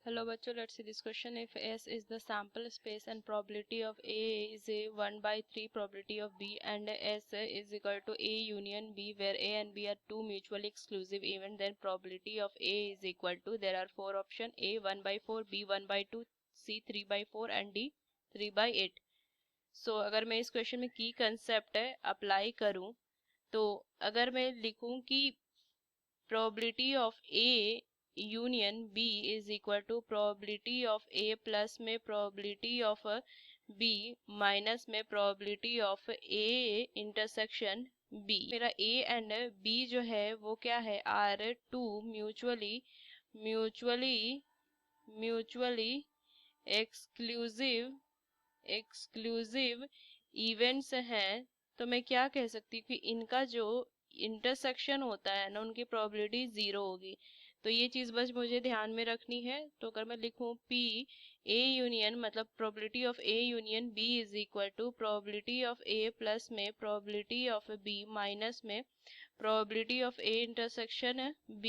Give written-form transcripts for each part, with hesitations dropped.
Hello bachcho, let's see this question. If S is the sample space and probability of A is a 1 by 3 probability of B and S is equal to A union B where A and B are two mutually exclusive events, then probability of A is equal to, there are four options, A 1 by 4, B 1 by 2, C 3 by 4 and D 3 by 8. So अगर मैं इस question में की concept apply करूं तो अगर मैं लिखूं कि probability of A union B is equal to probability of A plus में probability of B minus में probability of A intersection B. मेरा A and B जो है वो क्या है, are two mutually exclusive events हैं। तो मैं क्या कह सकती हूँ कि इनका जो इंटरसेक्शन होता है ना, उनकी प्रोबेबिलिटी जीरो होगी। तो ये चीज बस मुझे ध्यान में रखनी है। तो अगर मैं लिखूं P A यूनियन मतलब probability of A union B is equal to probability of A plus में प्रोबेबिलिटी ऑफ B माइनस में probability of A intersection B।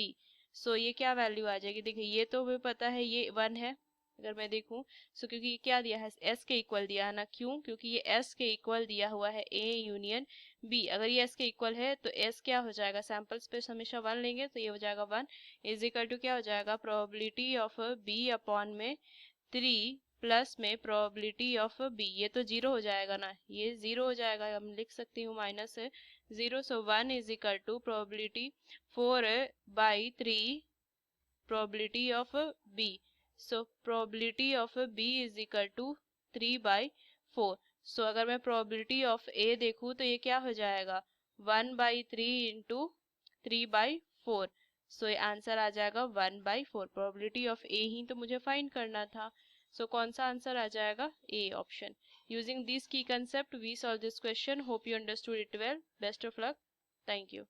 So ये क्या वैल्यू आ जाएगी, देखिए ये तो हमें पता है ये 1 है। अगर मैं देखूं सो क्योंकि ये क्या दिया है, एस के इक्वल दिया है ना, क्यों, क्योंकि ये एस के इक्वल दिया हुआ है ए यूनियन बी। अगर ये एस के इक्वल है तो एस क्या हो जाएगा, सैंपल स्पेस हमेशा 1 लेंगे तो ये हो जाएगा 1 इज इक्वल टू क्या हो जाएगा, प्रोबेबिलिटी ऑफ बी अपॉन में 3 प्लस में प्रोबेबिलिटी ऑफ बी। ये तो जीरो हो जाएगा ना, ये जीरो हो जाएगा, हम लिख सकती हूँ minus zero. So 1 is equal to probability 4/3 probability of B. So probability of B is equal to 3/4. So अगर मैं probability of A देखूँ तो ये क्या हो जाएगा, 1/3 इंटू 3/4। सो ये आंसर आ जाएगा 1/4। probability of A ही तो मुझे फाइंड करना था। सो कौन सा आंसर आ जाएगा, A option. Using this key concept we solve this question. Hope you understood it well. Best of luck. Thank you.